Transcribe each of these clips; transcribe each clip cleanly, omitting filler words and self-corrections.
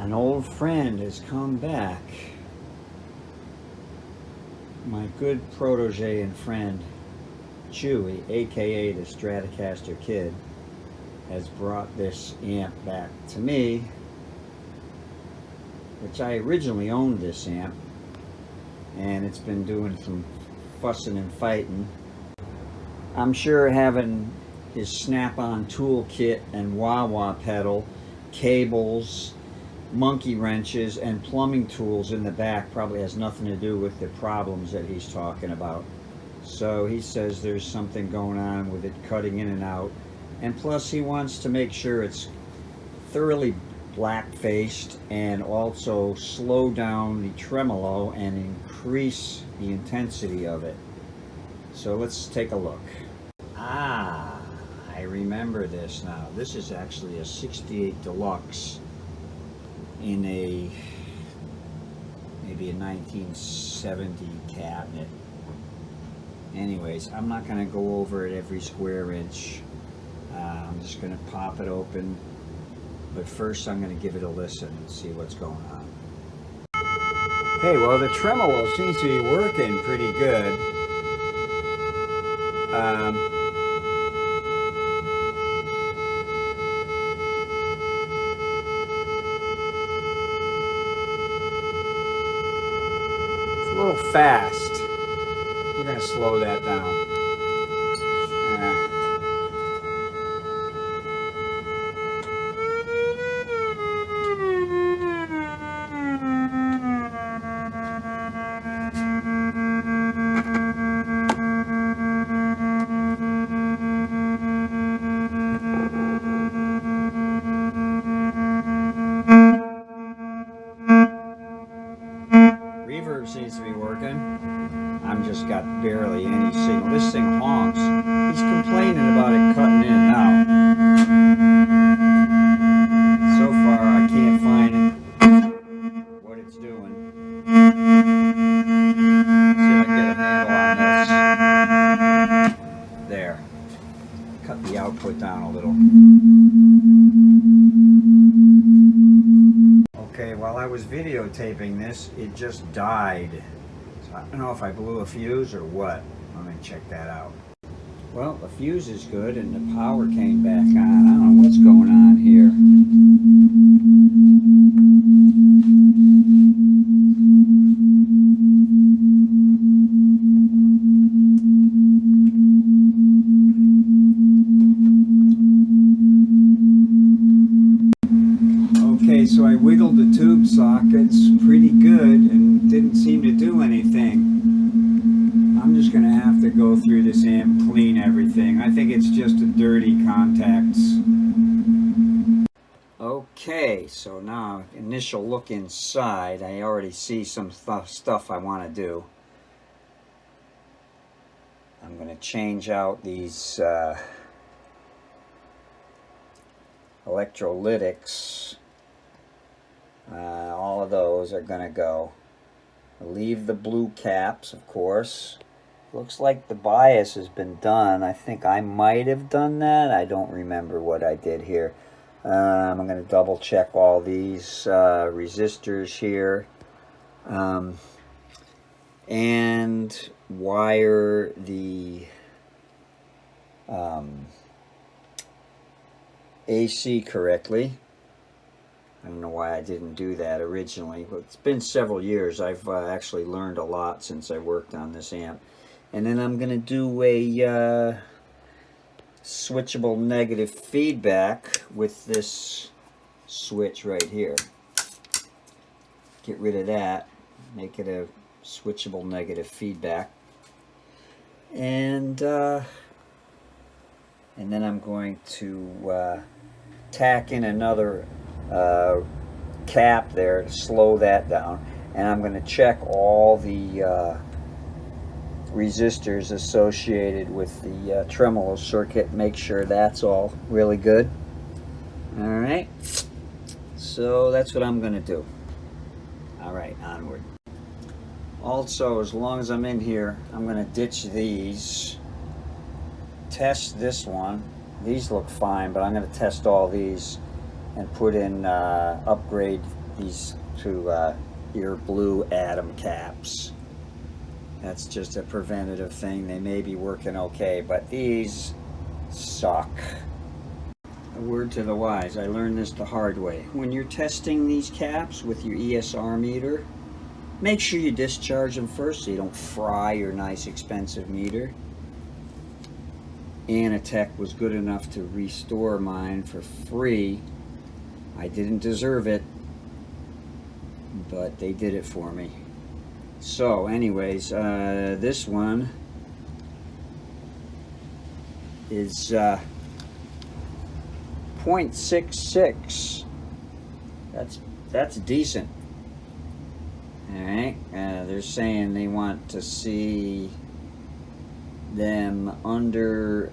An old friend has come back. My good protege and friend, Chewie, aka the Stratocaster Kid, has brought this amp back to me, which I originally owned this amp, and it's been doing some fussing and fighting. I'm sure having his snap-on toolkit and wah-wah pedal, cables, monkey wrenches, and plumbing tools in the back probably has nothing to do with the problems that he's talking about. So he says there's something going on with it cutting in and out, and plus he wants to make sure it's thoroughly black-faced and also slow down the tremolo and increase the intensity of it. So let's take a look. Ah, I remember this now. This is actually a 68 Deluxe in maybe a 1970 cabinet. Anyways, I'm not going to go over it every square inch. I'm just going to pop it open. But first I'm going to give it a listen and see what's going on. Okay, well the tremolo seems to be working pretty good. It's a little fast. We're going to slow that down. Reverb seems to be working. I'm just got barely any signal. This thing honks. He's complaining about it cutting in now. So far I can't find what it's doing. See if I can get a handle on this. There. Cut the output down a little. Okay, while I was videotaping this, it just died. So I don't know if I blew a fuse or what. Let me check that out. Well, the fuse is good and the power came back on. I don't know what's going on here. Okay, so I wiggled the tube sockets pretty good and didn't seem to do anything. I'm just going to have to go through this amp, clean everything. I think it's just a dirty contacts. Okay, so now initial look inside. I already see some stuff I want to do. I'm going to change out these electrolytics. All of those are going to go. Leave the blue caps, of course. Looks like the bias has been done. I think I might have done that. I don't remember what I did here. I'm going to double check all these resistors here. And wire the AC correctly. I don't know why I didn't do that originally, but it's been several years. I've actually learned a lot since I worked on this amp. And then I'm going to do a switchable negative feedback with this switch right here. Get rid of that, make it a switchable negative feedback. And then I'm going to tack in another cap there to slow that down, and I'm going to check all the resistors associated with the tremolo circuit, make sure that's all really good. Alright, so that's what I'm going to do. Alright, onward. Also, as long as I'm in here, I'm going to ditch these, test this one. These look fine, but I'm going to test all these and put in upgrade these two ear blue Atom caps. That's just a preventative thing. They may be working okay, but these suck. A word to the wise, I learned this the hard way. When you're testing these caps with your ESR meter, make sure you discharge them first so you don't fry your nice expensive meter. Anatech was good enough to restore mine for free. I didn't deserve it, but they did it for me. So anyways, this one is 0.66. That's decent. All right, they're saying they want to see them under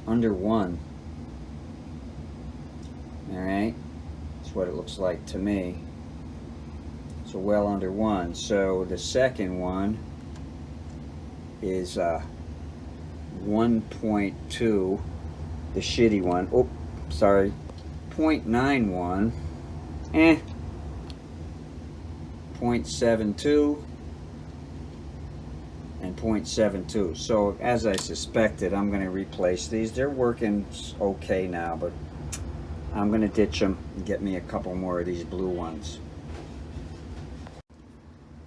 1. All right, that's what it looks like to me. So well under 1. So the second one is 1.2, the shitty one. Oh, sorry, 0.91. 0.72 and 0.72. So as I suspected, I'm going to replace these. They're working okay now, but I'm going to ditch them and get me a couple more of these blue ones.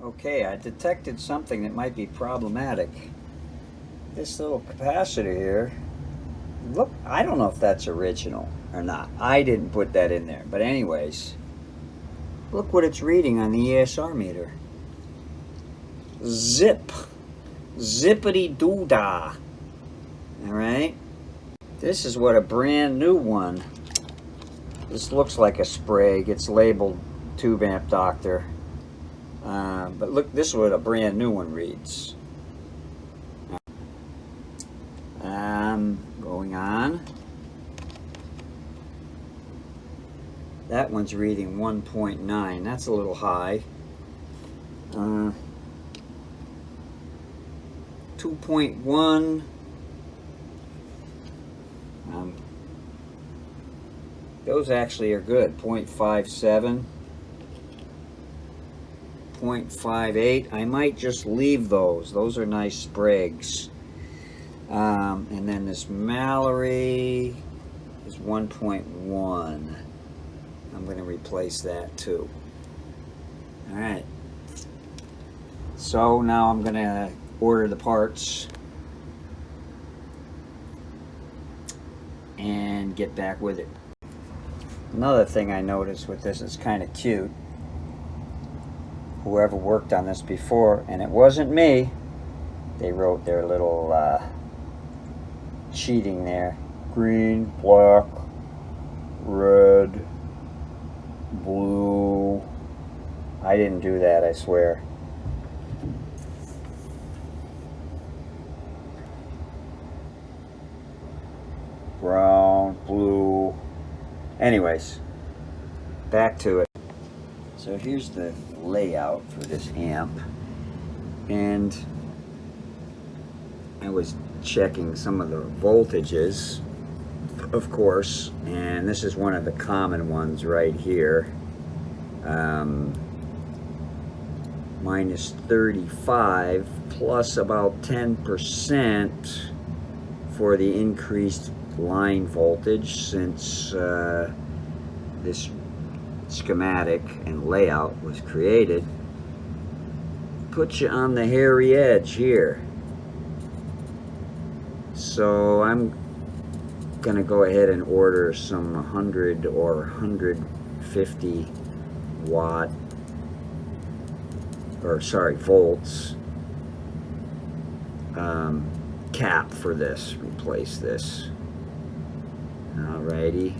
Okay, I detected something that might be problematic. This little capacitor here, look, I don't know if that's original or not. I didn't put that in there. But anyways, look what it's reading on the ESR meter. Zip. Zippity doo dah. Alright? This is what a brand new one. This looks like a Sprague. It's labeled Tube Amp Doctor. But look, this is what a brand new one reads. Going on. That one's reading 1.9. That's a little high. 2.1. Those actually are good. 0.57. 0.58. I might just leave those. Those are nice Spragues. And then this Mallory is 1.1. I'm going to replace that too. Alright. So now I'm going to order the parts and get back with it. Another thing I noticed with this is kind of cute. Whoever worked on this before, and it wasn't me, they wrote their little cheating there. Green, black, red, blue. I didn't do that, I swear. Brown, blue. Anyways, back to it. So here's the layout for this amp, and I was checking some of the voltages, of course, and this is one of the common ones right here. Minus 35 plus about 10% for the increased line voltage, since this schematic and layout was created. Put you on the hairy edge here. So I'm gonna go ahead and order some 100 or 150 watt, or sorry, volts cap for this. Replace this. Alrighty.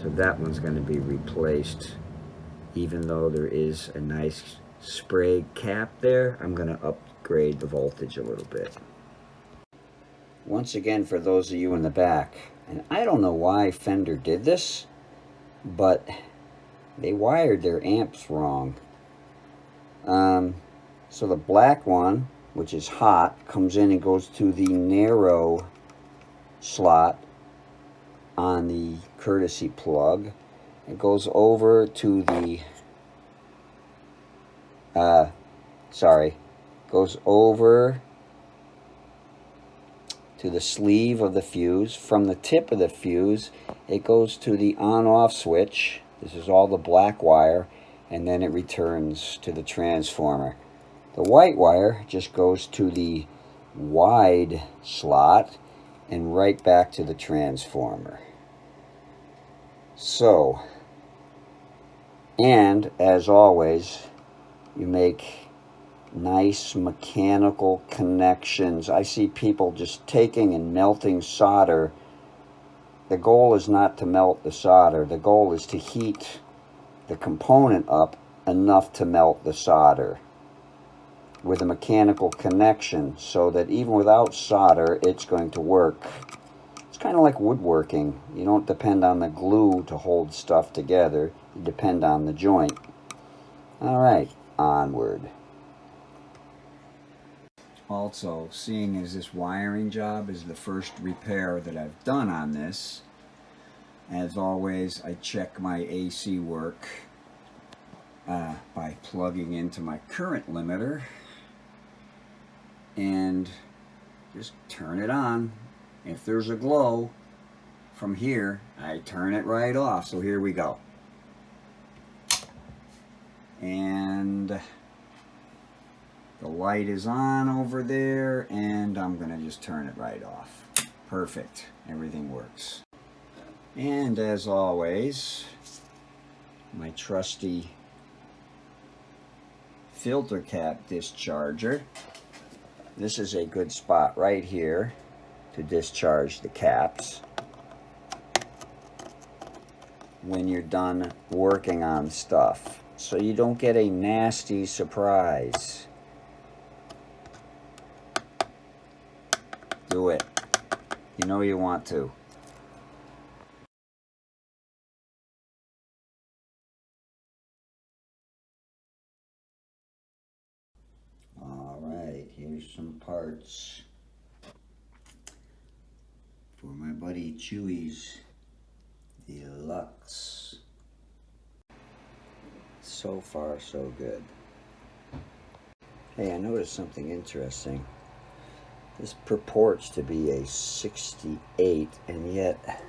So that one's going to be replaced, even though there is a nice Sprague cap there. I'm going to upgrade the voltage a little bit. Once again, for those of you in the back, and I don't know why Fender did this, but they wired their amps wrong. So the black one, which is hot, comes in and goes to the narrow slot on the courtesy plug, It goes over to the, goes over to the sleeve of the fuse. From the tip of the fuse, it goes to the on-off switch. This is all the black wire, and then it returns to the transformer. The white wire just goes to the wide slot and right back to the transformer. So, and as always, you make nice mechanical connections. I see people just taking and melting solder. The goal is not to melt the solder. The goal is to heat the component up enough to melt the solder with a mechanical connection, so that even without solder, it's going to work. It's kind of like woodworking. You don't depend on the glue to hold stuff together. You depend on the joint. All right, onward. Also, seeing as this wiring job is the first repair that I've done on this, as always, I check my AC work by plugging into my current limiter and just turn it on. If there's a glow from here, I turn it right off. So here we go. And the light is on over there, and I'm gonna just turn it right off. Perfect. Everything works. And as always, my trusty filter cap discharger. This is a good spot right here to discharge the caps when you're done working on stuff, so you don't get a nasty surprise. Do it. You know you want to. Alright, here's some parts for my buddy Chewie's Deluxe. So far, so good. Hey, I noticed something interesting. This purports to be a 68, and yet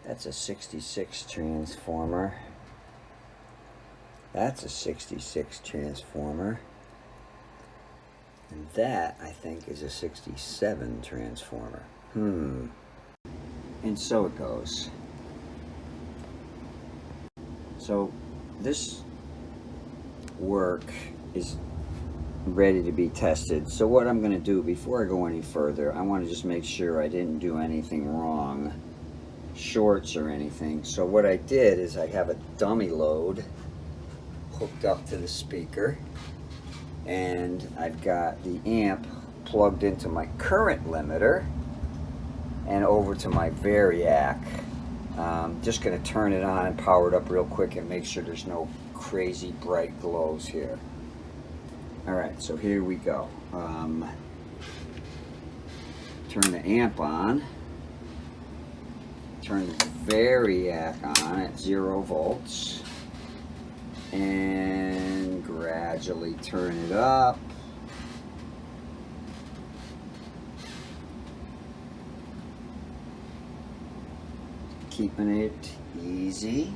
that's a 66 transformer. That's a 66 transformer. And that, I think, is a 67 transformer. And so it goes. So this work is ready to be tested. So what I'm going to do before I go any further, I want to just make sure I didn't do anything wrong, shorts or anything. So what I did is I have a dummy load hooked up to the speaker, and I've got the amp plugged into my current limiter and over to my Variac. Just going to turn it on and power it up real quick and make sure there's no crazy bright glows here. Alright, so here we go. Turn the amp on. Turn the Variac on at 0 volts. And gradually turn it up. Keeping it easy.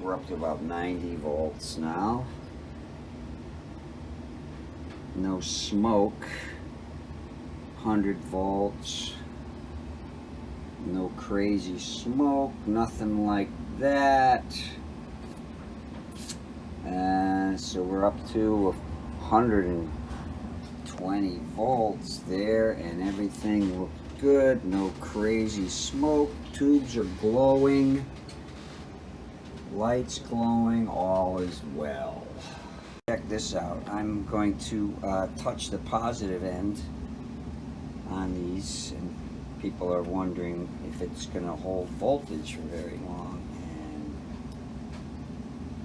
We're up to about 90 volts now. No smoke. 100 volts. No crazy smoke, nothing like that. So we're up to 120 volts there, and everything looks good. No crazy smoke. Tubes are glowing. Lights glowing. All is well. Check this out. I'm going to touch the positive end on these, and people are wondering if it's going to hold voltage for very long,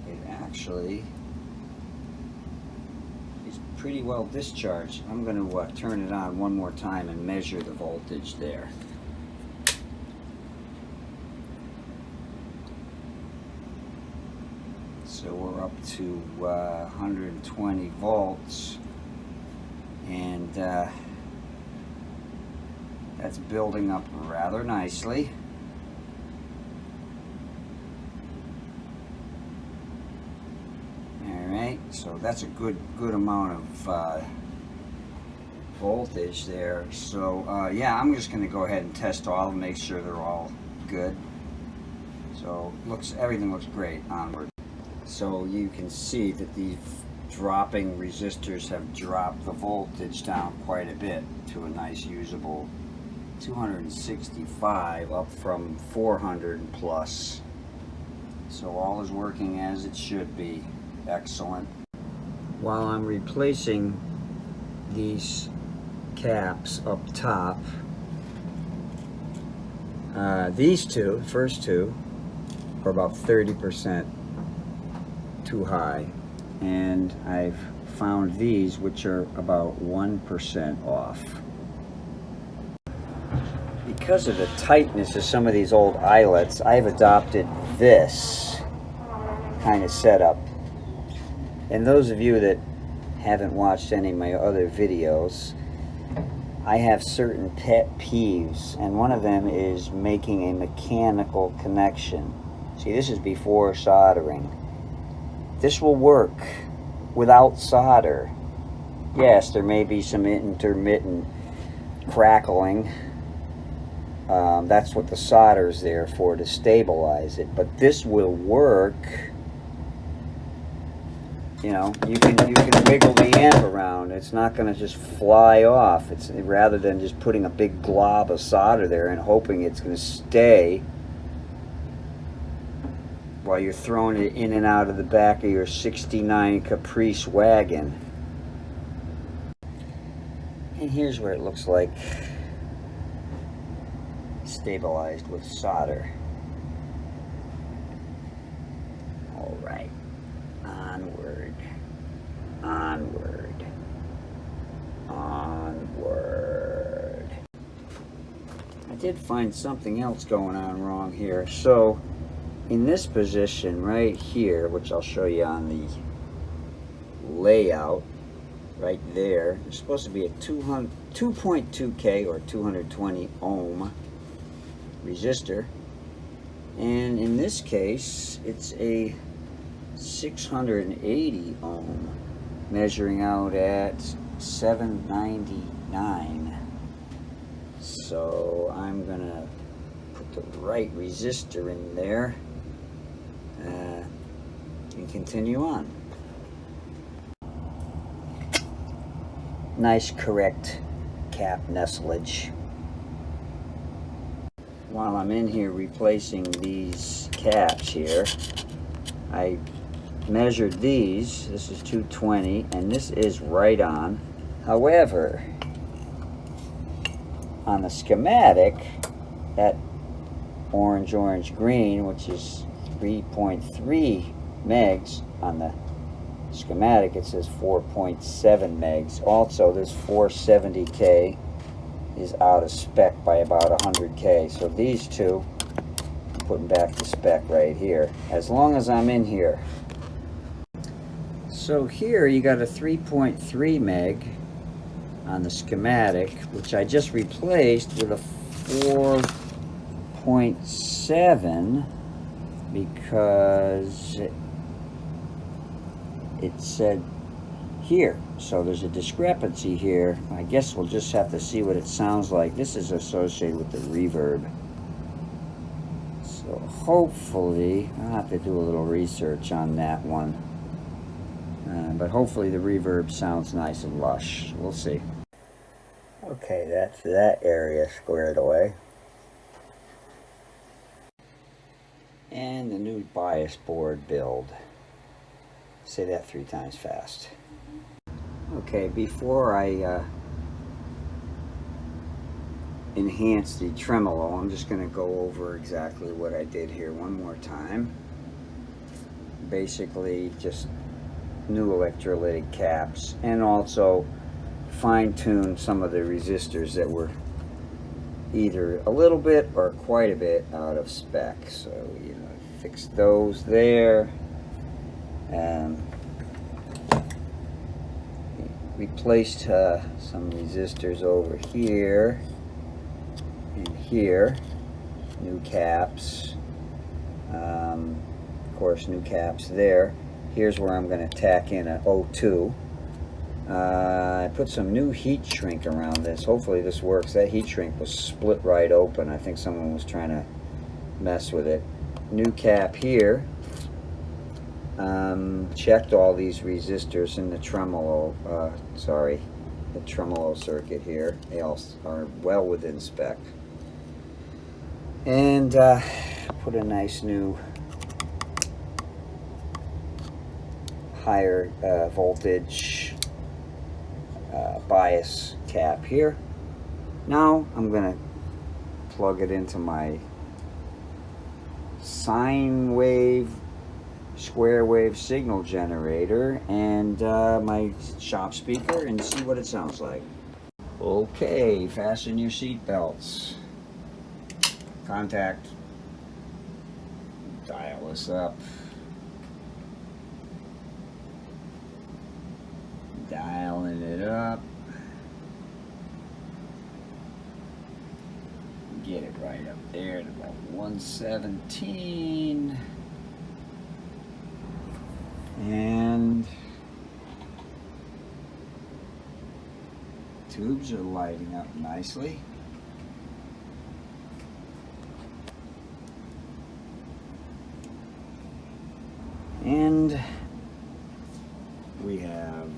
and it actually is pretty well discharged. I'm going to turn it on one more time and measure the voltage there. So we're up to 120 volts, and that's building up rather nicely. Alright, so that's a good amount of voltage there. So yeah, I'm just going to go ahead and test all and make sure they're all good. So everything looks great onward. So you can see that these dropping resistors have dropped the voltage down quite a bit to a nice usable 265 up from 400 plus. So all is working as it should be. Excellent. While I'm replacing these caps up top, these two, the first two, are about 30% too high, and I've found these which are about 1% off. Because of the tightness of some of these old eyelets, I've adopted this kind of setup. And those of you that haven't watched any of my other videos, I have certain pet peeves, and one of them is making a mechanical connection. See, this is before soldering. This will work without solder. Yes, there may be some intermittent crackling. That's what the solder is there for, to stabilize it. But this will work. You know, you can wiggle the amp around. It's not going to just fly off. It's rather than just putting a big glob of solder there and hoping it's going to stay while you're throwing it in and out of the back of your 69 Caprice wagon. And here's where it looks like stabilized with solder. All right. Onward, onward, onward. I did find something else going on wrong here. So in this position right here, which I'll show you on the layout right there, there's supposed to be a 2.2K or 220 ohm resistor, and in this case it's a 680 ohm, measuring out at 799. So I'm gonna put the right resistor in there and continue on. Nice correct cap nestlage. While I'm in here replacing these caps here, I measured these. This is 220 and this is right on. However, on the schematic, that orange green, which is 3.3 megs on the schematic, it says 4.7 megs. Also, this 470K is out of spec by about 100K. So these two, I'm putting back the spec right here, as long as I'm in here. So here you got a 3.3 meg on the schematic, which I just replaced with a 4.7 because it said here. So there's a discrepancy here. I guess we'll just have to see what it sounds like. This is associated with the reverb. So hopefully, I'll have to do a little research on that one. But hopefully the reverb sounds nice and lush. We'll see. Okay, that's that area squared away. And the new bias board build. Say that 3 times fast. Okay, before I enhance the tremolo, I'm just going to go over exactly what I did here one more time. Basically, just new electrolytic caps, and also fine-tune some of the resistors that were either a little bit or quite a bit out of spec. So, you know, fix those there. Replaced some resistors over here and here, new caps, of course new caps there. Here's where I'm going to tack in an O2. I put some new heat shrink around this. Hopefully this works. That heat shrink was split right open. I think someone was trying to mess with it. New cap here. Checked all these resistors in the tremolo, the tremolo circuit here. They all are well within spec. And put a nice new higher voltage bias cap here. Now I'm going to plug it into my sine wave, square wave signal generator and my shop speaker and see what it sounds like. Okay, fasten your seat belts. Contact. Dial this up. Dialing it up. Get it right up there at about 117. And tubes are lighting up nicely. And we have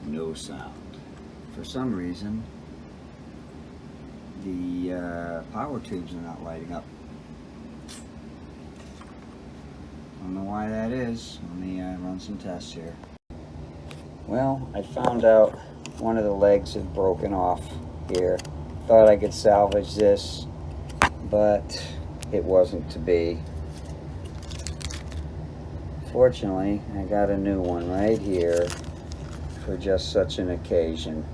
no sound. For some reason, the power tubes are not lighting up. I don't know why that is. Let me run some tests here. Well, I found out one of the legs had broken off here. Thought I could salvage this, but it wasn't to be. Fortunately, I got a new one right here for just such an occasion.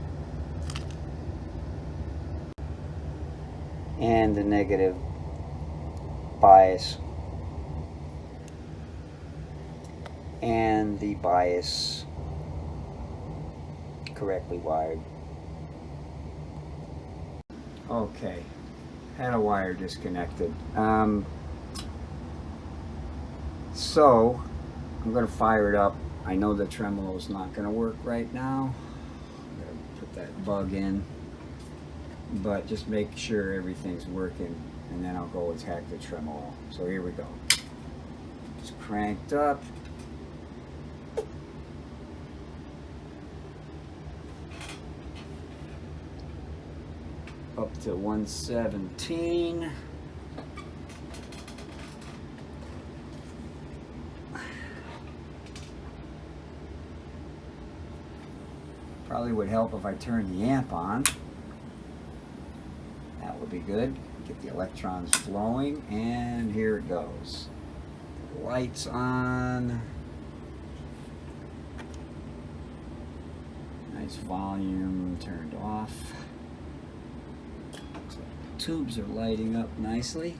And the negative bias. And the bias correctly wired. Okay, had a wire disconnected. So I'm going to fire it up. I know the tremolo is not going to work right now. I'm going to put that bug in, but just make sure everything's working, and then I'll go attack the tremolo. So here we go. It's cranked up. Up to 117. Probably would help if I turned the amp on. That would be good. Get the electrons flowing, and here it goes. Lights on. Nice volume turned off. Looks like the tubes are lighting up nicely.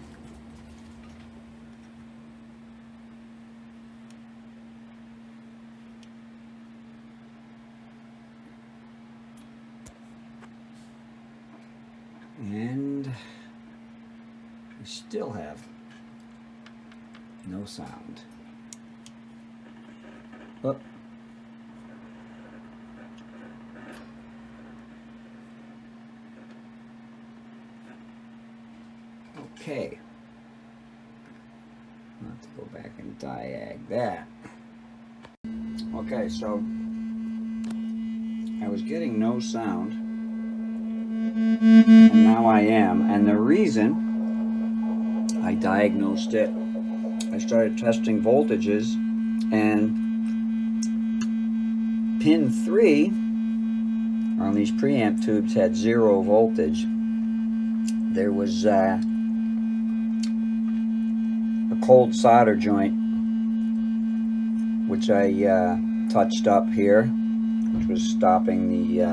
And we still have no sound. Oh. Okay. I'll have to go back and diag that. Okay, so I was getting no sound, and now I am. And the reason I diagnosed it, I started testing voltages, and pin 3 on these preamp tubes had 0 voltage. There was a cold solder joint, which I touched up here, which was stopping the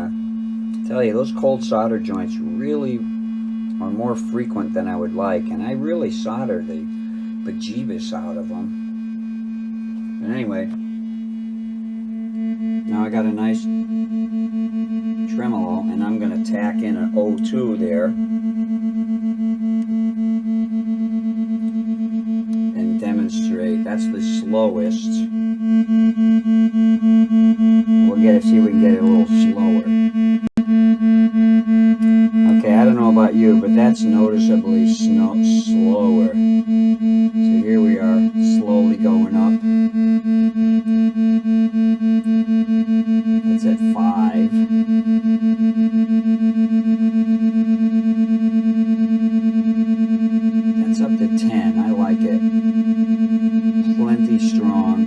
tell you, those cold solder joints really are more frequent than I would like, and I really soldered the bejeebus out of them. But anyway, now I got a nice tremolo, and I'm going to tack in an O2 there and demonstrate. That's the slowest. We'll see if we can get it a little slower. Okay, I don't know about you, but that's noticeably slower. So here we are, slowly going up. That's at 5. That's up to 10. I like it. Plenty strong.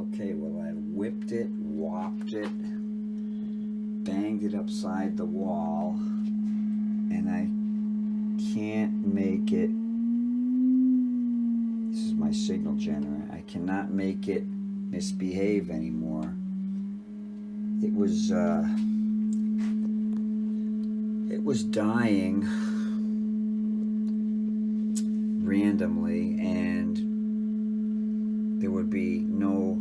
Okay, well, I whipped it, whopped it, banged it upside the wall, and I can't make it. This is my signal generator. I cannot make it misbehave anymore. It was dying randomly, and there would be no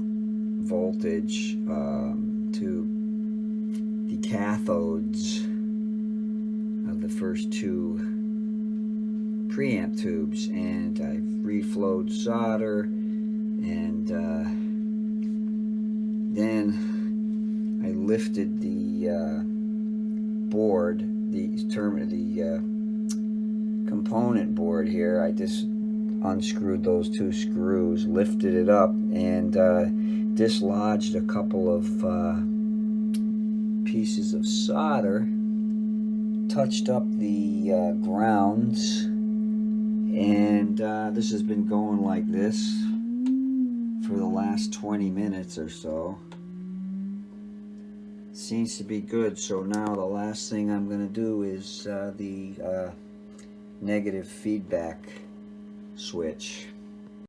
voltage to the cathodes of the first 2 preamp tubes, and I reflowed solder, and then I lifted the board, the component board here. I just unscrewed those 2 screws, lifted it up, and dislodged a couple of pieces of solder, touched up the grounds, and this has been going like this for the last 20 minutes or so. Seems to be good. So now the last thing I'm going to do is the negative feedback switch.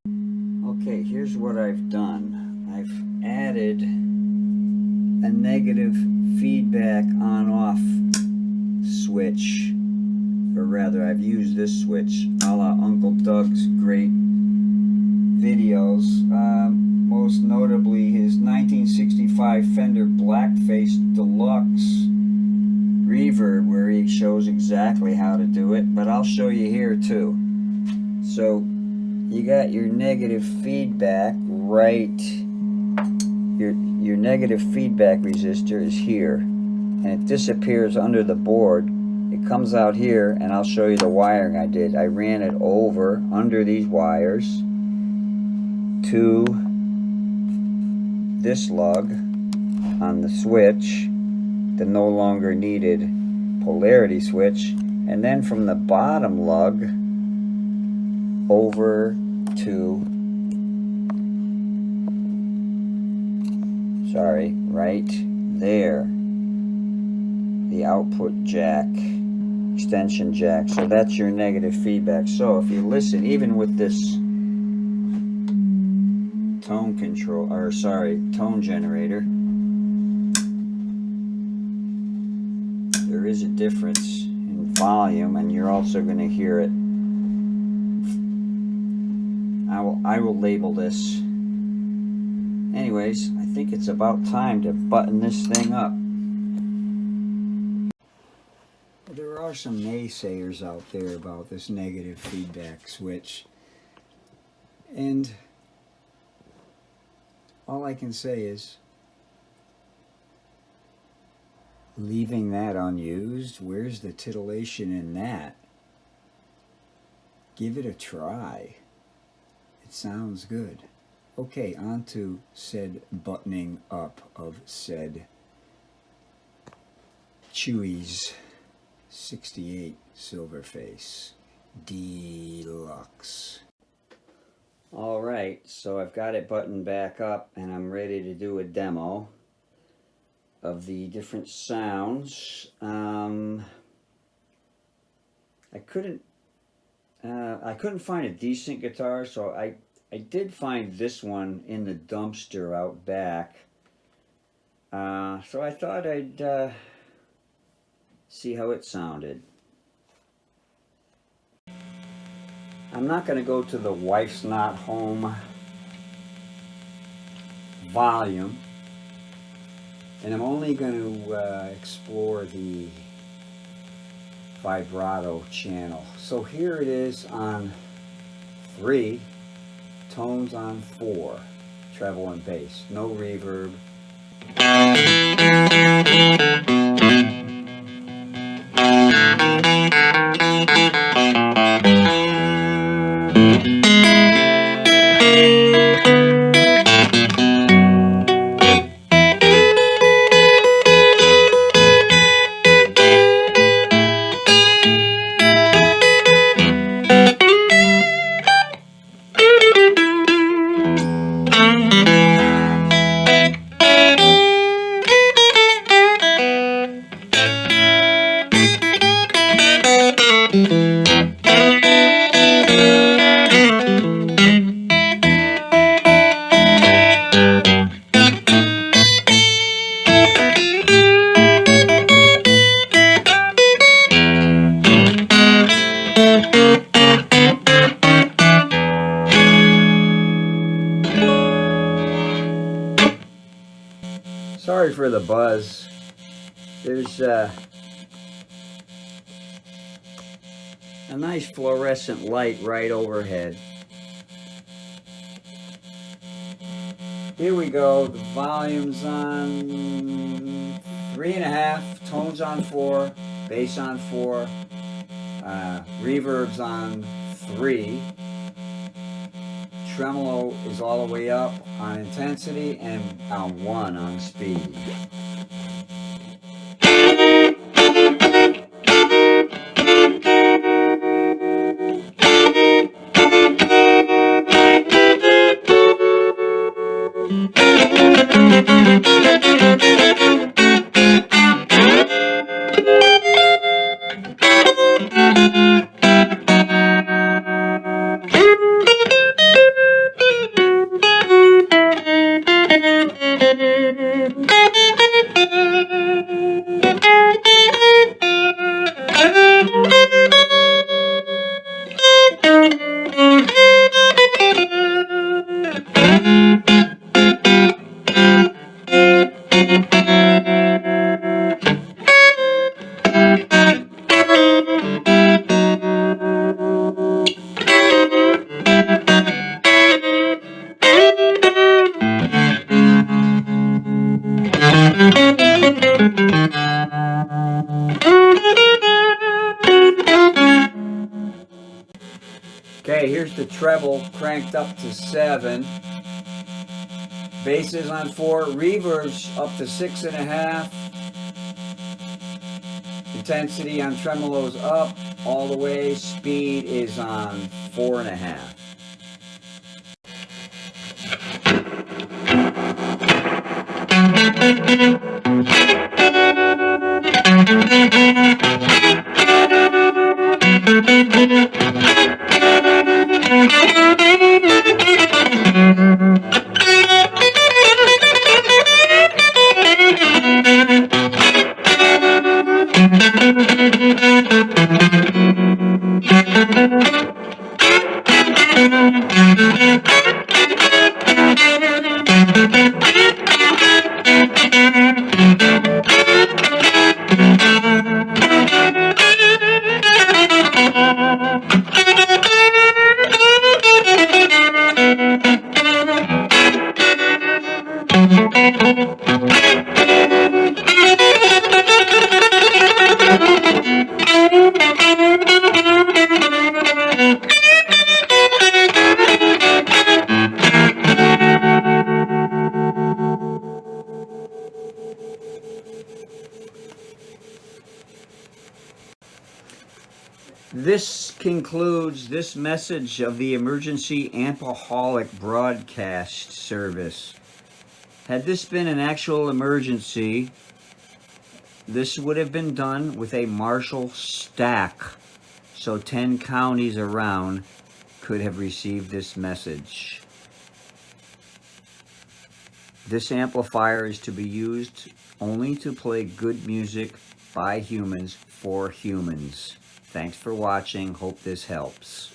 Okay, here's what I've done. I've added a negative feedback on-off switch, or rather I've used this switch a la Uncle Doug's great videos, most notably his 1965 Fender Blackface Deluxe Reverb, where he shows exactly how to do it, but I'll show you here too. So you got your negative feedback right, your negative feedback resistor is here, and it disappears under the board. It comes out here, and I'll show you the wiring I did. I ran it over under these wires to this lug on the switch, the no longer needed polarity switch, and then from the bottom lug over to, right there, the output jack, extension jack. So that's your negative feedback. So if you listen, even with this tone generator, there is a difference in volume, and you're also going to hear it. I will label this. Anyways, I think it's about time to button this thing up. There are some naysayers out there about this negative feedback switch, and all I can say is, leaving that unused, where's the titillation in that? Give it a try. It sounds good. Okay, on to said buttoning up of said Chewie's 68 Silverface Deluxe. Alright, so I've got it buttoned back up, and I'm ready to do a demo of the different sounds. I couldn't find a decent guitar, so I did find this one in the dumpster out back. So I thought I'd see how it sounded. I'm not going to go to the Wife's Not Home volume, and I'm only going to explore the vibrato channel. So here it is on 3, tones on 4, treble and bass, no reverb. Sorry for the buzz. There's a nice fluorescent light right overhead. Here we go. The volume's on 3.5, tones on 4, bass on 4, reverb's on 3. Tremolo is all the way up on intensity and on 1 on speed. Okay, here's the treble cranked up to 7. Bass is on 4. Reverb's up to 6.5. Intensity on tremolo's up all the way. Speed is on 4.5. This concludes this message of the emergency alcoholic broadcast service. Had this been an actual emergency, this would have been done with a Marshall stack, so 10 counties around could have received this message. This amplifier is to be used only to play good music by humans for humans. Thanks for watching. Hope this helps.